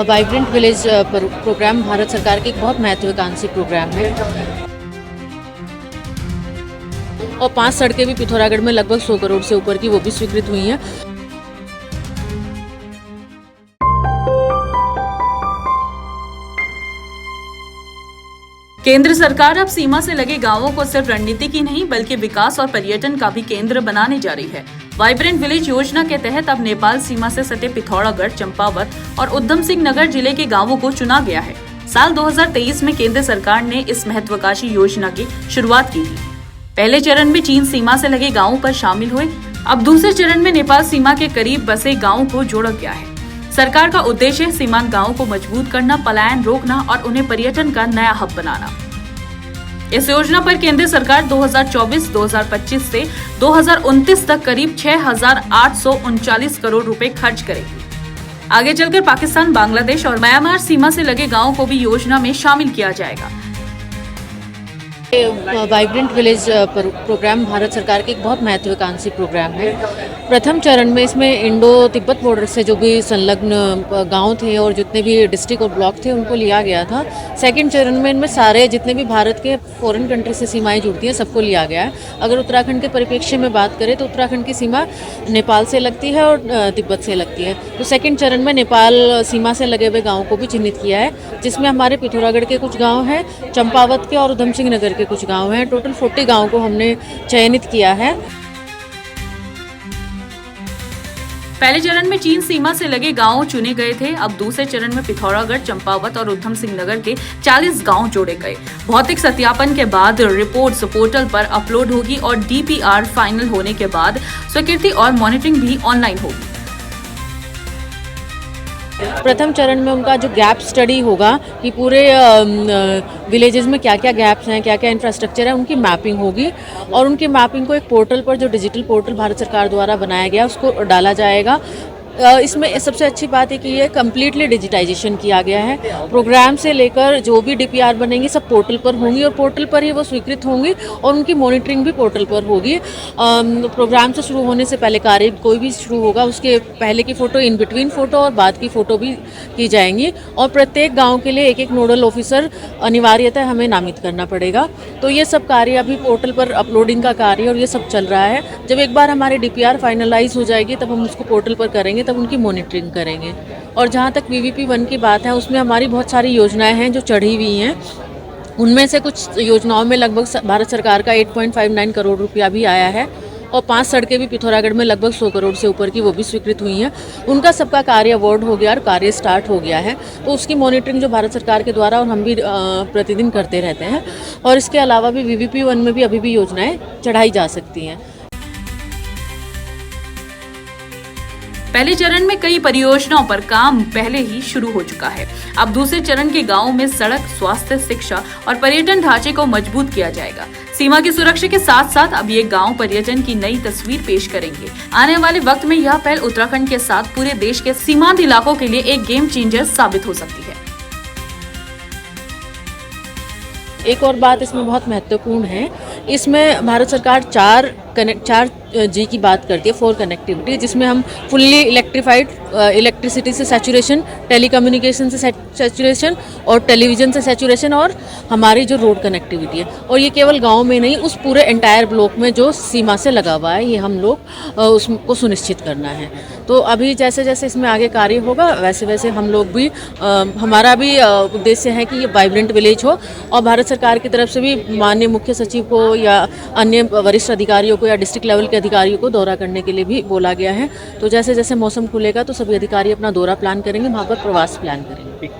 Vibrant village programme Bharat सरकार की एक बहुत महत्वाकांक्षी प्रोग्राम है और 5 सड़कें भी पिथौरागढ़ में लगभग 100 करोड़ से ऊपर की वो भी स्वीकृत हुई हैं। केंद्र सरकार अब सीमा से लगे गांवों को सिर्फ रणनीति की नहीं बल्कि विकास और पर्यटन का भी केंद्र बनाने जा रही है। वाइब्रेंट विलेज योजना के तहत अब नेपाल सीमा से सटे पिथौरागढ़, चंपावत और उधम सिंह नगर जिले के गांवों को चुना गया है। साल 2023 में केंद्र सरकार ने इस महत्वाकांक्षी योजना की शुरुआत की थी। पहले चरण में चीन सीमा से लगे गाँवों पर शामिल हुए। अब दूसरे चरण में नेपाल सीमा के करीब बसे गाँवों को जोड़ा गया है। सरकार का उद्देश्य सीमांत गांवों को मजबूत करना, पलायन रोकना और उन्हें पर्यटन का नया हब बनाना। इस योजना पर केंद्र सरकार 2024-2025 से 2029 तक करीब 6,839 करोड़ रुपए खर्च करेगी। आगे चलकर पाकिस्तान, बांग्लादेश और म्यांमार सीमा से लगे गांवों को भी योजना में शामिल किया जाएगा। वाइब्रेंट विलेज प्रोग्राम भारत सरकार की एक बहुत महत्वाकांक्षी प्रोग्राम है। प्रथम चरण में इसमें इंडो तिब्बत बॉर्डर से जो भी संलग्न गांव थे और जितने भी डिस्ट्रिक्ट और ब्लॉक थे उनको लिया गया था। सेकंड चरण में इनमें सारे जितने भी भारत के फॉरेन कंट्री से सीमाएं जुड़ती हैं सबको लिया गया है। अगर उत्तराखंड के परिप्रेक्ष्य में बात करें तो उत्तराखंड की सीमा नेपाल से लगती है और तिब्बत से लगती है। तो सेकेंड चरण में नेपाल सीमा से लगे हुए गाँवों को भी चिन्हित किया है, जिसमें हमारे पिथौरागढ़ के कुछ गाँव हैं, चंपावत के और उधम सिंह नगर के कुछ गांव हैं। टोटल 40 गांव को हमने चयनित किया है। पहले चरण में चीन सीमा से लगे गांव चुने गए थे। अब दूसरे चरण में पिथौरागढ़, चंपावत और उधम सिंह नगर के 40 गांव जोड़े गए। भौतिक सत्यापन के बाद रिपोर्ट्स पोर्टल पर अपलोड होगी और DPR फाइनल होने के बाद स्वीकृति और मॉनिटरिंग भी ऑनलाइन होगी। प्रथम चरण में उनका जो गैप स्टडी होगा कि पूरे विलेजेस में क्या क्या गैप्स हैं, क्या क्या इंफ्रास्ट्रक्चर है, उनकी मैपिंग होगी और उनकी मैपिंग को एक पोर्टल पर, जो डिजिटल पोर्टल भारत सरकार द्वारा बनाया गया, उसको डाला जाएगा। इसमें सबसे अच्छी बात है कि ये कम्प्लीटली डिजिटाइजेशन किया गया है। प्रोग्राम से लेकर जो भी DPR बनेंगी सब पोर्टल पर होंगी और पोर्टल पर ही वो स्वीकृत होंगी और उनकी मॉनिटरिंग भी पोर्टल पर होगी। प्रोग्राम से शुरू होने से पहले कार्य कोई भी शुरू होगा उसके पहले की फ़ोटो, इन बिटवीन फ़ोटो और बाद की फ़ोटो भी की जाएंगी और प्रत्येक गाँव के लिए एक नोडल ऑफिसर अनिवार्यतः हमें नामित करना पड़ेगा। तो ये सब कार्य अभी पोर्टल पर अपलोडिंग का कार्य और ये सब चल रहा है। जब एक बार हमारी DPR फाइनलाइज हो जाएगी तब हम उसको पोर्टल पर करेंगे, तब उनकी मॉनिटरिंग करेंगे। और जहाँ तक VVP1 की बात है, उसमें हमारी बहुत सारी योजनाएं हैं जो चढ़ी हुई हैं। उनमें से कुछ योजनाओं में लगभग भारत सरकार का 8.59 करोड़ रुपया भी आया है और 5 सड़कें भी पिथौरागढ़ में लगभग 100 करोड़ से ऊपर की वो भी स्वीकृत हुई हैं। उनका सबका कार्य अवार्ड हो गया और कार्य स्टार्ट हो गया है। तो उसकी मॉनिटरिंग जो भारत सरकार के द्वारा और हम भी प्रतिदिन करते रहते हैं। और इसके अलावा भी VVP1 में भी अभी भी योजनाएँ चढ़ाई जा सकती हैं। पहले चरण में कई परियोजनाओं पर काम पहले ही शुरू हो चुका है। अब दूसरे चरण के गांवों में सड़क, स्वास्थ्य, शिक्षा और पर्यटन ढांचे को मजबूत किया जाएगा। सीमा की सुरक्षा के साथ साथ अब ये गांव पर्यटन की नई तस्वीर पेश करेंगे। आने वाले वक्त में यह पहल उत्तराखंड के साथ पूरे देश के सीमांत इलाकों के लिए एक गेम चेंजर साबित हो सकती है। एक और बात इसमें बहुत महत्वपूर्ण है, इसमें भारत सरकार 4G की बात करती है, 4 कनेक्टिविटी, जिसमें हम फुल्ली इलेक्ट्रिफाइड, इलेक्ट्रिसिटी से सैचुरेशन, टेलीकम्युनिकेशन से सैचुरेशन और टेलीविज़न से सैचुरेशन और हमारी जो रोड कनेक्टिविटी है। और ये केवल गांव में नहीं, उस पूरे एंटायर ब्लॉक में जो सीमा से लगा हुआ है, ये हम लोग उसको सुनिश्चित करना है। तो अभी जैसे जैसे इसमें आगे कार्य होगा वैसे वैसे हम लोग भी, हमारा भी उद्देश्य है कि ये वाइब्रेंट विलेज हो। और भारत सरकार की तरफ से भी माननीय मुख्य सचिव को या अन्य वरिष्ठ अधिकारियों को या डिस्ट्रिक्ट लेवल के अधिकारियों को दौरा करने के लिए भी बोला गया है। तो जैसे जैसे मौसम खुलेगा तो सभी अधिकारी अपना दौरा प्लान करेंगे, वहाँ पर प्रवास प्लान करेंगे।